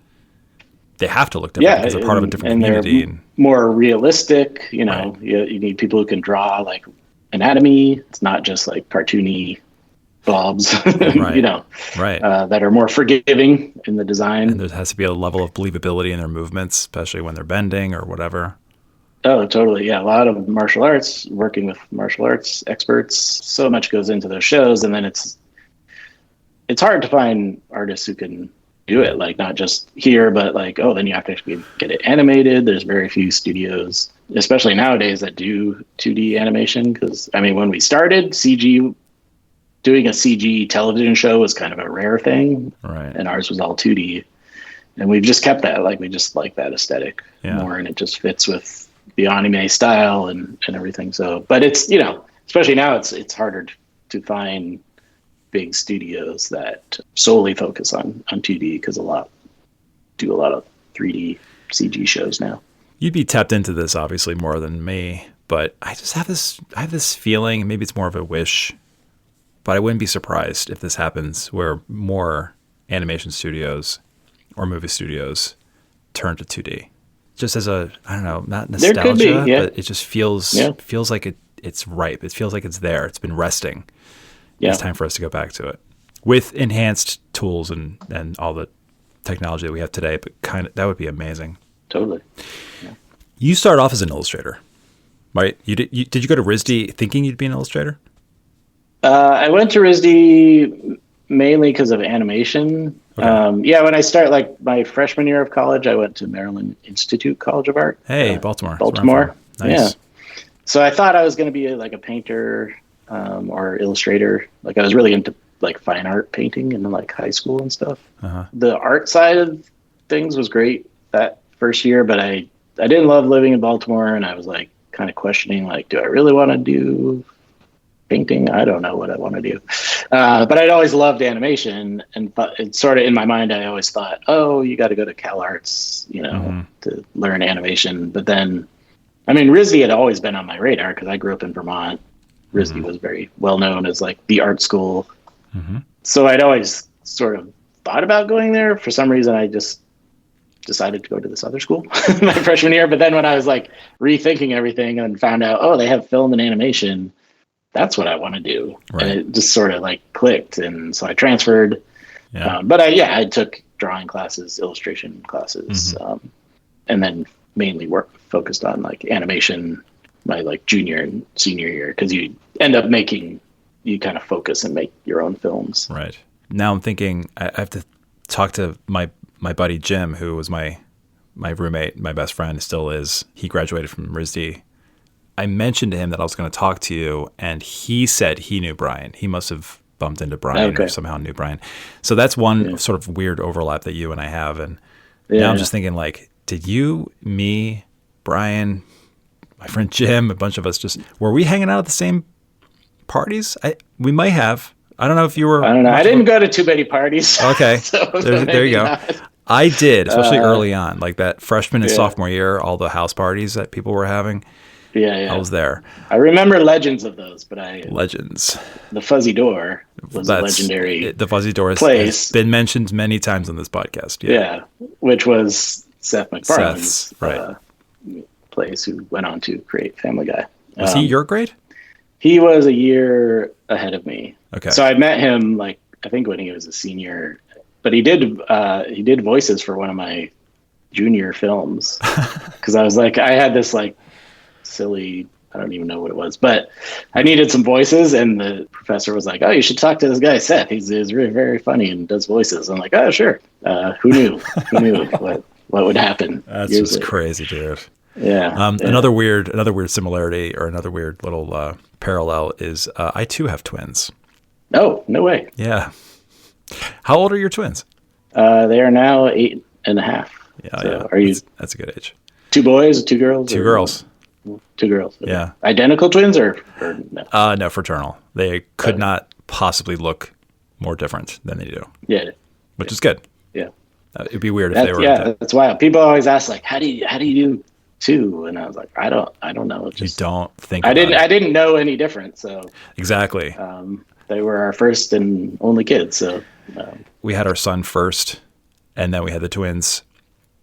They have to look different because they're part of a different community. And more realistic. You need people who can draw like anatomy. It's not just like cartoony blobs. That are more forgiving in the design. And there has to be a level of believability in their movements, especially when they're bending or whatever. Oh, totally. Yeah. A lot of martial arts, working with martial arts experts. So much goes into those shows. And then it's hard to find artists who can do it, like, not just here, but like, then you have to actually get it animated. There's very few studios, especially nowadays, that do 2D animation. Because, I mean, when we started, doing a CG television show was kind of a rare thing. Right. And ours was all 2D. And we've just kept that. Like, we just like that aesthetic more, and it just fits with the anime style and everything. So, but it's, especially now, it's harder to find big studios that solely focus on 2D, because do a lot of 3D CG shows now. You'd be tapped into this obviously more than me, but I just have this feeling, maybe it's more of a wish, but I wouldn't be surprised if this happens, where more animation studios or movie studios turn to 2D. Just as a, I don't know, not nostalgia, there could be, but it just feels like it's ripe. It feels like it's there. It's been resting. Yeah. It's time for us to go back to it with enhanced tools and all the technology that we have today. But that would be amazing. Totally. Yeah. You started off as an illustrator, right? Did you go to RISD thinking you'd be an illustrator? I went to RISD mainly because of animation. Okay. Yeah, when I start like my freshman year of college, I went to Maryland Institute College of Art. Hey, Baltimore. Baltimore. Nice. Yeah. So I thought I was going to be like a painter or illustrator. Like I was really into like fine art painting in like high school and stuff. Uh-huh. The art side of things was great that first year, but I didn't love living in Baltimore, and I was like kind of questioning like, do I really want to do painting? I don't know what I want to do. But I'd always loved animation, and it's sort of in my mind, I always thought, oh, you got to go to Cal Arts, to learn animation. But then, I mean, RISD had always been on my radar because I grew up in Vermont. RISD was very well known as like the art school. Mm-hmm. So I'd always sort of thought about going there. For some reason, I just decided to go to this other school my freshman year. But then when I was like rethinking everything and found out, oh, they have film and animation, that's what I want to do. Right. And it just sort of like clicked. And so I transferred. Yeah. But I took drawing classes, illustration classes, and then mainly focused on like animation my like junior and senior year, because you end up you kind of focus and make your own films. Right. Now I'm thinking I have to talk to my buddy Jim, who was my roommate, my best friend, still is. He graduated from RISD. I mentioned to him that I was going to talk to you, and he said he knew Brian. He must have bumped into Brian or somehow knew Brian. So that's one sort of weird overlap that you and I have. And now I'm just thinking, like, did you, me, Brian, my friend Jim, a bunch of us were we hanging out at the same parties? We might have. I don't know if you were. I don't know. I didn't go to too many parties. Okay. So there you go. Not. I did, especially early on, like that freshman and sophomore year, all the house parties that people were having. Yeah. I was there. I remember legends of those, but Legends. The Fuzzy Door was a legendary The Fuzzy Door place. Has been mentioned many times on this podcast. Yeah, which was Seth MacFarlane's right. place, who went on to create Family Guy. Was he your grade? He was a year ahead of me. Okay. So I met him like I think when he was a senior, but he did voices for one of my junior films, because I was like, I had this like silly, I don't even know what it was, but I needed some voices, and the professor was like, oh, you should talk to this guy Seth. He's really very funny and does voices. I'm like, oh, sure. Who knew what would happen? That's just crazy, dude. Yeah. Another weird similarity, or another weird little parallel is I too have twins. Oh, no way. Yeah. How old are your twins? They are now 8.5. Yeah, so yeah. Are you? That's a good age. 2 boys, 2 girls? 2 girls. 2 girls. Okay. Yeah. Identical twins or no? No, fraternal. They could not possibly look more different than they do. Yeah. Which is good. Yeah. It'd be weird if they were. Yeah, that's wild. People always ask like, how do you do 2? And I was like, I don't know. You don't think. I didn't know any different. So exactly. They were our first and only kids. So we had our son first, and then we had the twins.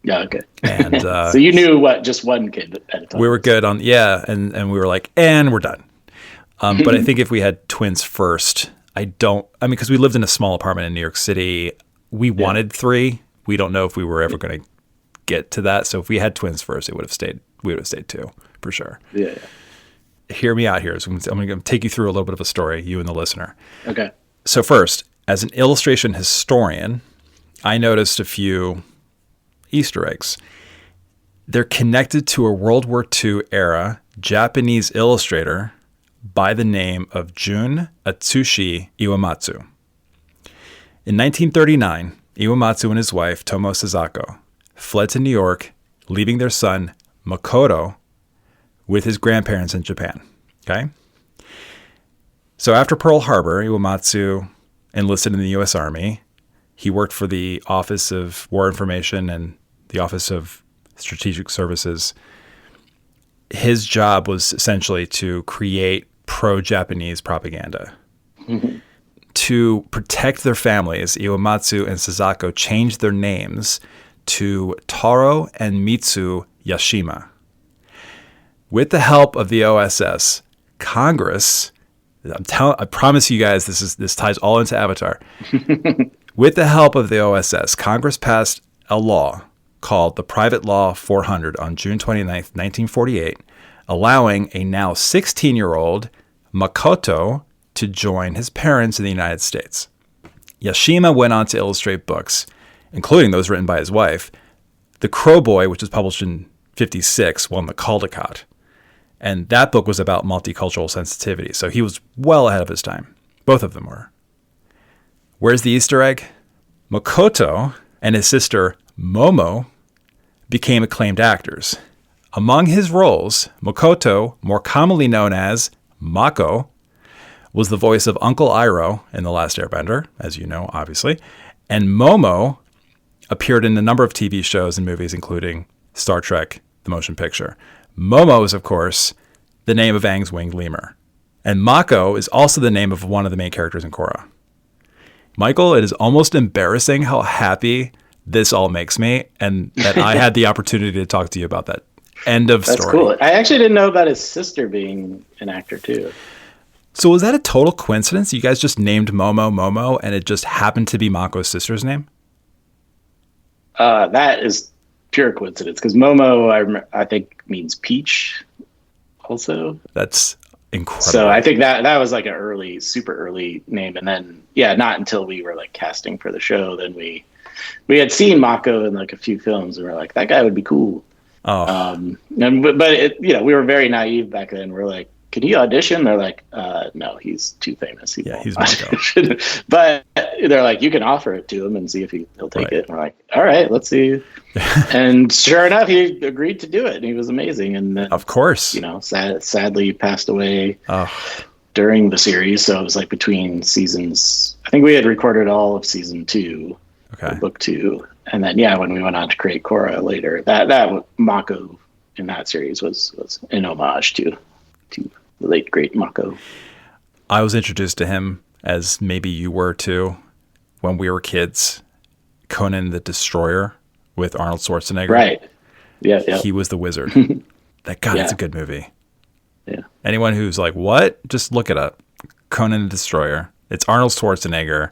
Yeah. Okay. And so you knew just one kid at a time. We were good on and we were like, and we're done. But I think if we had twins first, because we lived in a small apartment in New York City, we wanted 3. We don't know if we were ever going to get to that. So if we had twins first, we would have stayed 2 for sure. Yeah. Hear me out here. So I'm going to take you through a little bit of a story, you and the listener. Okay. So first, as an illustration historian, I noticed a few Easter eggs. They're connected to a World War II era Japanese illustrator by the name of Jun Atsushi Iwamatsu. In 1939, Iwamatsu and his wife, Tomo Sasako, fled to New York, leaving their son, Makoto, with his grandparents in Japan. Okay? So after Pearl Harbor, Iwamatsu enlisted in the U.S. Army. He worked for the Office of War Information and the Office of Strategic Services. His job was essentially to create pro-Japanese propaganda. Mm-hmm. To protect their families, Iwamatsu and Sasako changed their names to Taro and Mitsu Yashima. With the help of the OSS, Congress, I promise you guys this ties all into Avatar. With the help of the OSS, Congress passed a law called the Private Law 400 on June 29th, 1948, allowing a now 16-year-old Makoto to join his parents in the United States. Yashima went on to illustrate books, including those written by his wife. The Crow Boy, which was published in 1956, won the Caldecott. And that book was about multicultural sensitivity, so he was well ahead of his time. Both of them were. Where's the Easter egg? Makoto and his sister Momo became acclaimed actors. Among his roles, Makoto, more commonly known as Mako, was the voice of Uncle Iroh in The Last Airbender, as you know, obviously. And Momo appeared in a number of TV shows and movies, including Star Trek, the motion picture. Momo is, of course, the name of Aang's winged lemur. And Mako is also the name of one of the main characters in Korra. Michael, it is almost embarrassing how happy this all makes me, and that I had the opportunity to talk to you about that. End of story. That's cool. I actually didn't know about his sister being an actor, too. So was that a total coincidence? You guys just named Momo, and it just happened to be Mako's sister's name? That is pure coincidence, because Momo, I think, means peach also. That's incredible. So I think that was like an super early name. And then, not until we were like casting for the show, then we had seen Mako in like a few films, and we're like, that guy would be cool. Oh. But we were very naive back then. We're like, can he audition? They're like, no, he's too famous. He's Mako. But they're like, you can offer it to him and see if he'll take it. And we're like, all right, let's see. And sure enough, he agreed to do it, and he was amazing. And then, of course, sadly passed away during the series. So it was like between seasons. I think we had recorded all of season 2, book 2, and then when we went on to create Korra later, that Mako in that series was an homage to the late great Mako. I was introduced to him, as maybe you were too, when we were kids. Conan the Destroyer with Arnold Schwarzenegger. Right. Yeah. He was the wizard. That's a good movie. Yeah. Anyone who's like, what? Just look it up. Conan the Destroyer. It's Arnold Schwarzenegger.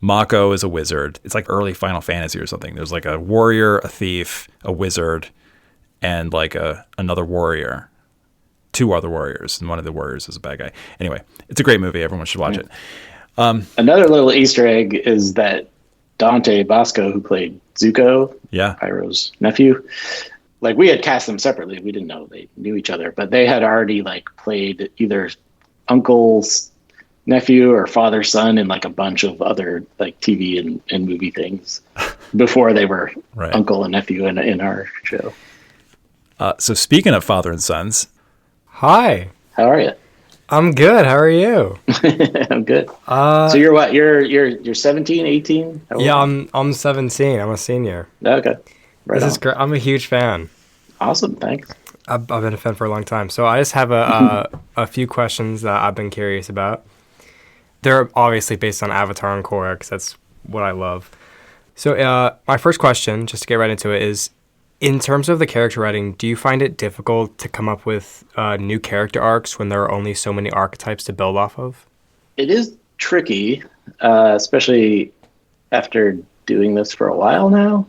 Mako is a wizard. It's like early Final Fantasy or something. There's like a warrior, a thief, a wizard, and like another warrior. 2 other warriors, and one of the warriors is a bad guy. Anyway, it's a great movie. Everyone should watch it. Another little Easter egg is that Dante Bosco, who played Zuko, Iroh's nephew, like we had cast them separately. We didn't know they knew each other, but they had already like played either uncle's nephew or father's son in like a bunch of other like TV and movie things before they were uncle and nephew in our show. So speaking of father and sons. Hi. How are you? I'm good. How are you? I'm good. So you're what? You're 17, 18? Yeah, I'm 17. I'm a senior. Okay. Right. This is great. I'm a huge fan. Awesome. Thanks. I've been a fan for a long time. So I just have a few questions that I've been curious about. They're obviously based on Avatar and Korra, because that's what I love. So my first question, just to get right into it, is, in terms of the character writing, do you find it difficult to come up with new character arcs when there are only so many archetypes to build off of? It is tricky, especially after doing this for a while now.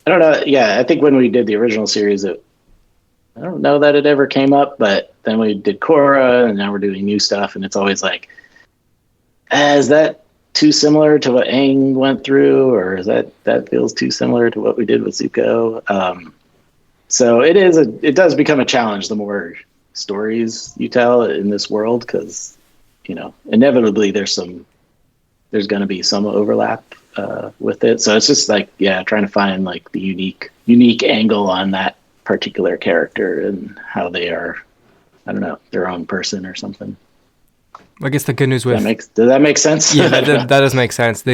I don't know. Yeah, I think when we did the original series, I don't know that it ever came up, but then we did Korra, and now we're doing new stuff, and it's always like, is that too similar to what Aang went through, or is that feels too similar to what we did with Zuko? So it does become a challenge the more stories you tell in this world, because inevitably there's going to be some overlap with it. So it's just like trying to find like the unique angle on that particular character and how they are, I don't know, their own person or something. I guess the good news with... Does that make sense? Yeah, that does make sense.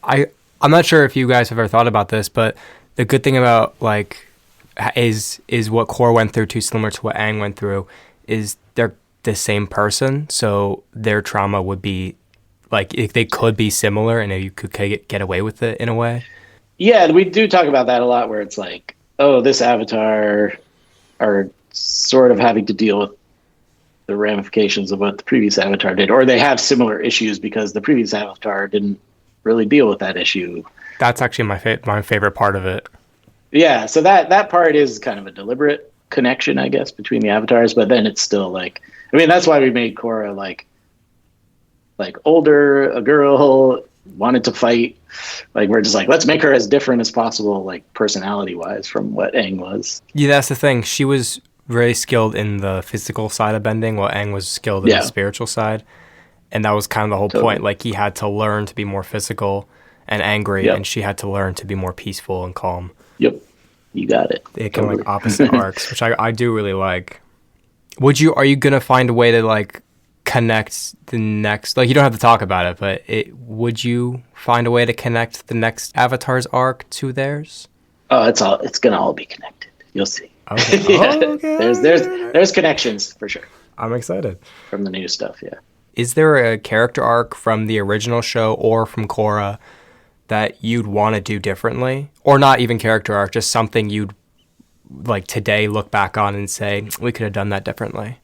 I'm not sure if you guys have ever thought about this, but the good thing about, like, is what Korra went through too similar to what Aang went through, is they're the same person, so their trauma would be, like, if they could be similar, and you could get away with it in a way. Yeah, we do talk about that a lot, where it's like, oh, this avatar are sort of having to deal with the ramifications of what the previous avatar did, or they have similar issues because the previous avatar didn't really deal with that issue. That's actually my favorite part of it. Yeah, so that part is kind of a deliberate connection, I guess, between the avatars, but then it's still like, I mean, that's why we made Korra like older, a girl, wanted to fight. Like, we're just like, let's make her as different as possible, like personality wise, from what Aang was. Yeah, that's the thing. She was very skilled in the physical side of bending, while Aang was skilled in the spiritual side. And that was kind of the whole point. Like, he had to learn to be more physical and angry, and she had to learn to be more peaceful and calm. Yep, you got it. They kind of like opposite arcs, which I do really like. Are you gonna find a way to like connect the next? Like, you don't have to talk about it, but would you find a way to connect the next Avatar's arc to theirs? Oh, it's gonna all be connected. You'll see. Okay. Okay. There's connections for sure. I'm excited from the new stuff. Yeah. Is there a character arc from the original show or from Korra that you'd want to do differently? Or not even character arc, just something you'd like today look back on and say, we could have done that differently?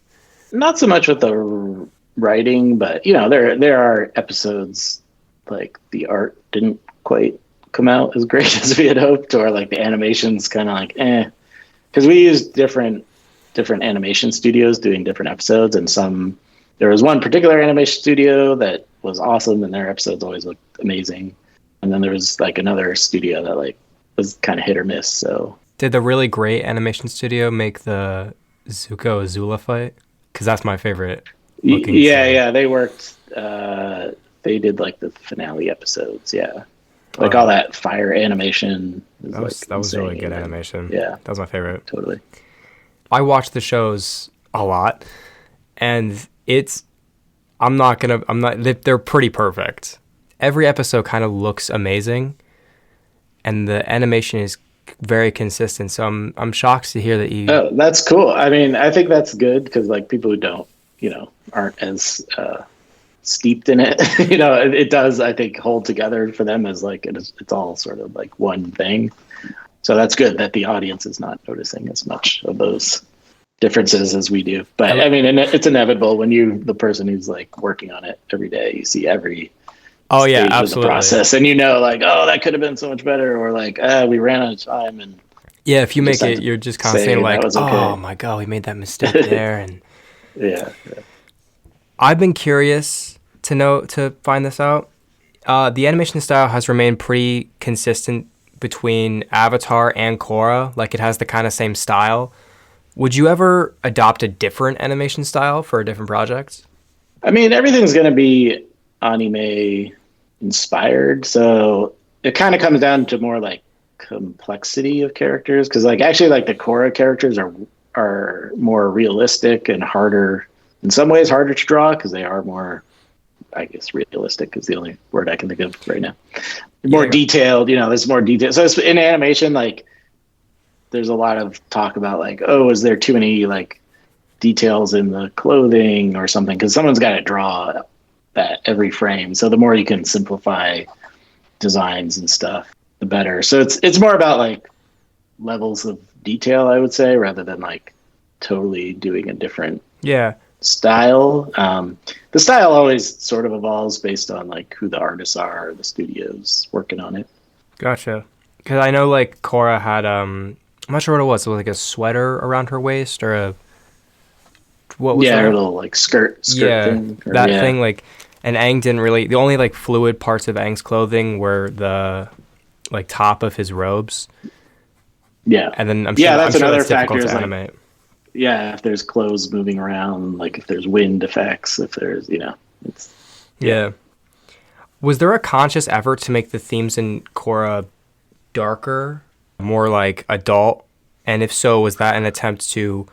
Not so much with the writing, but there are episodes like the art didn't quite come out as great as we had hoped, or like the animation's kind of like because we used different animation studios doing different episodes, and there was one particular animation studio that was awesome and their episodes always looked amazing, and then there was like another studio that like was kind of hit or miss. So did the really great animation studio make the Zuko Azula fight? Because that's my favorite looking scene. Yeah, they worked they did like the finale episodes, like all that fire animation that was really good animation. Yeah, that was my favorite. Totally. I watch the shows a lot, and they're pretty perfect. Every episode kind of looks amazing, and the animation is very consistent. So I'm shocked to hear that you. Oh, that's cool. I mean, I think that's good because like people who don't, aren't as steeped in it, it does, I think, hold together for them as like it's all sort of like one thing. So that's good that the audience is not noticing as much of those differences as we do. But I mean, it's inevitable when the person who's like working on it every day, you see every stage of the process, and like, oh, that could have been so much better, or like, we ran out of time. And if you make it, you're just kind of saying like, okay. Oh my god, we made that mistake there, and yeah. I've been curious to find this out. The animation style has remained pretty consistent between Avatar and Korra. Like, it has the kind of same style. Would you ever adopt a different animation style for a different project? I mean, everything's going to be anime inspired, so it kind of comes down to more like complexity of characters, because like actually like the Korra characters are more realistic and harder in some ways, harder to draw because they are more, I guess, realistic is the only word I can think of right now. More detailed, there's more detail. So it's, in animation, like there's a lot of talk about like, oh, is there too many like details in the clothing or something? Because someone's got to draw that every frame. So the more you can simplify designs and stuff, the better. So it's more about like levels of detail, I would say, rather than like totally doing a different style. The style always sort of evolves based on like who the artists are, or the studios working on it. Gotcha. Because I know like Korra had I'm not sure what it was. It was like a sweater around her waist, or what was that? Her little like skirt thing. Thing, like, and Aang didn't really, the only like fluid parts of Aang's clothing were the like top of his robes. Yeah. And then I'm sure that's another difficult factor to animate. If there's clothes moving around, like if there's wind effects, if there's, it's. Yeah. Was there a conscious effort to make the themes in Korra darker, more like adult? And if so, was that an attempt to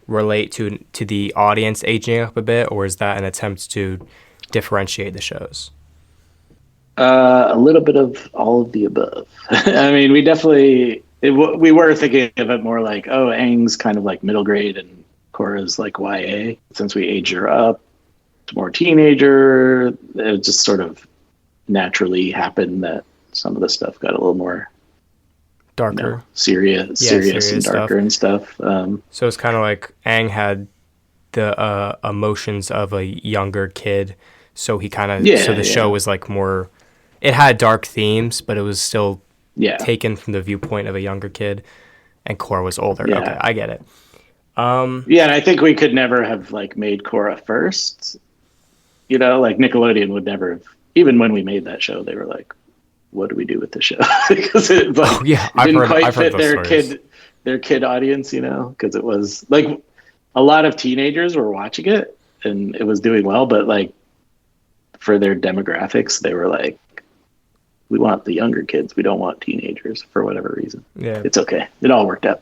relate to the audience aging up a bit, or is that an attempt to differentiate the shows? A little bit of all of the above. I mean, we definitely, we were thinking of it more like, oh, Aang's kind of like middle grade and Korra's like YA. Since we age her up to more teenager, it just sort of naturally happened that some of the stuff got a little more darker, serious and darker and stuff. So it's kind of like Aang had the emotions of a younger kid, so he kind of so the show was like more. It had dark themes, but it was still taken from the viewpoint of a younger kid, and Korra was older. Yeah. Okay, I get it. And I think we could never have like made Korra first. Like Nickelodeon would never have even when we made that show, they were like, what do we do with the show? Because it didn't quite fit their kid audience, because it was like a lot of teenagers were watching it and it was doing well, but like for their demographics, they were like, we want the younger kids. We don't want teenagers for whatever reason. Yeah. It's okay. It all worked out.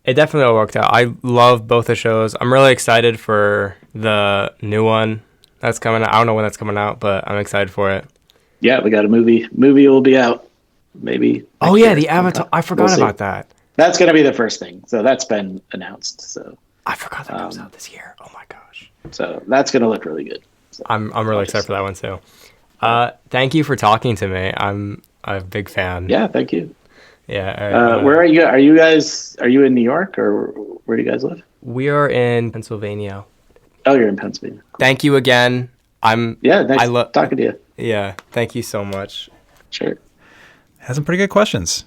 It definitely all worked out. I love both the shows. I'm really excited for the new one that's coming out. I don't know when that's coming out, but I'm excited for it. Yeah, we got a movie. Movie will be out maybe. Oh yeah, the Avatar. I forgot about that. That's going to be the first thing. So that's been announced. So I forgot that comes out this year. Oh my gosh. So that's going to look really good. So I'm really excited for that one too. Thank you for talking to me. I'm a big fan. Yeah, thank you. Yeah. Where are you? Are you in New York, or where do you guys live? We are in Pennsylvania. Oh, you're in Pennsylvania. Cool. Thank you again. Nice talking to you. Yeah, thank you so much. Sure. Has some pretty good questions.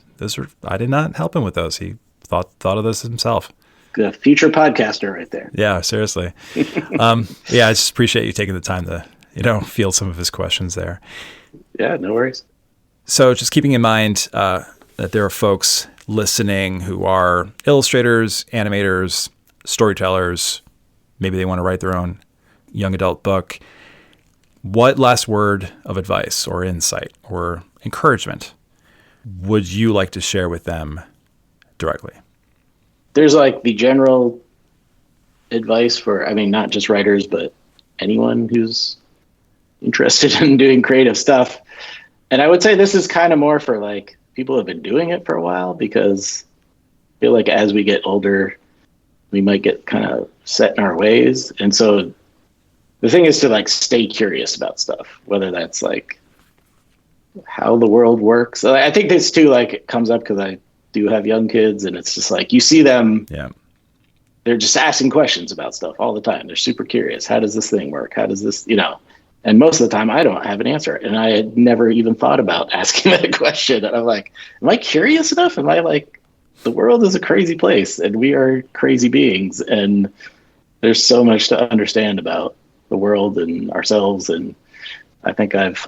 I did not help him with those. He thought of those himself. The future podcaster right there. Yeah, seriously. I just appreciate you taking the time to, field some of his questions there. Yeah, no worries. So just keeping in mind that there are folks listening who are illustrators, animators, storytellers. Maybe they want to write their own young adult book. What last word of advice or insight or encouragement would you like to share with them directly? There's like the general advice for, not just writers, but anyone who's interested in doing creative stuff. And I would say this is kind of more for like people who have been doing it for a while, because I feel like as we get older, we might get kind of set in our ways. And so the thing is to like stay curious about stuff, whether that's like how the world works. I think this too, like it comes up because I do have young kids, and it's just like you see them. Yeah. They're just asking questions about stuff all the time. They're super curious. How does this thing work? How does this, and most of the time I don't have an answer. And I had never even thought about asking that question. And I'm like, am I curious enough? Am I like, the world is a crazy place and we are crazy beings. And there's so much to understand about the world and ourselves. And I think I've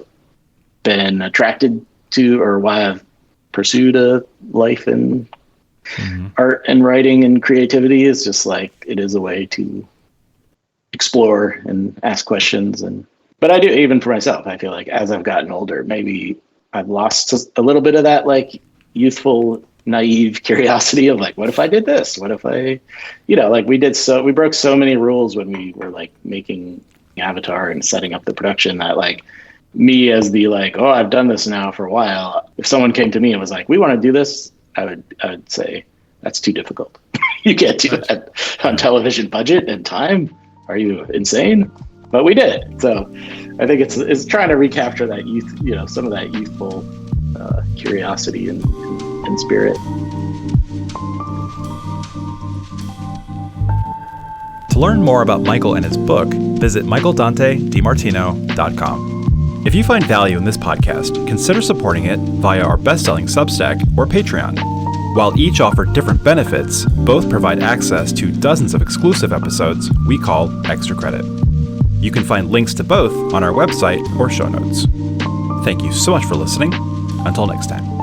been attracted to, or why I've pursued a life in art and writing and creativity, is just like, it is a way to explore and ask questions. But I do, even for myself, I feel like as I've gotten older, maybe I've lost a little bit of that like youthful, naive curiosity of like, what if I did this? What if I, like we broke so many rules when we were like making Avatar and setting up the production, that like me as the like, oh, I've done this now for a while. If someone came to me and was like, we want to do this, I would say that's too difficult. You can't do that on television budget and time. Are you insane? But we did it. So I think it's trying to recapture that youth, some of that youthful curiosity and spirit. To learn more about Michael and his book, visit michaeldantedimartino.com. If you find value in this podcast, consider supporting it via our best-selling Substack or Patreon. While each offer different benefits, both provide access to dozens of exclusive episodes we call Extra Credit. You can find links to both on our website or show notes. Thank you so much for listening. Until next time.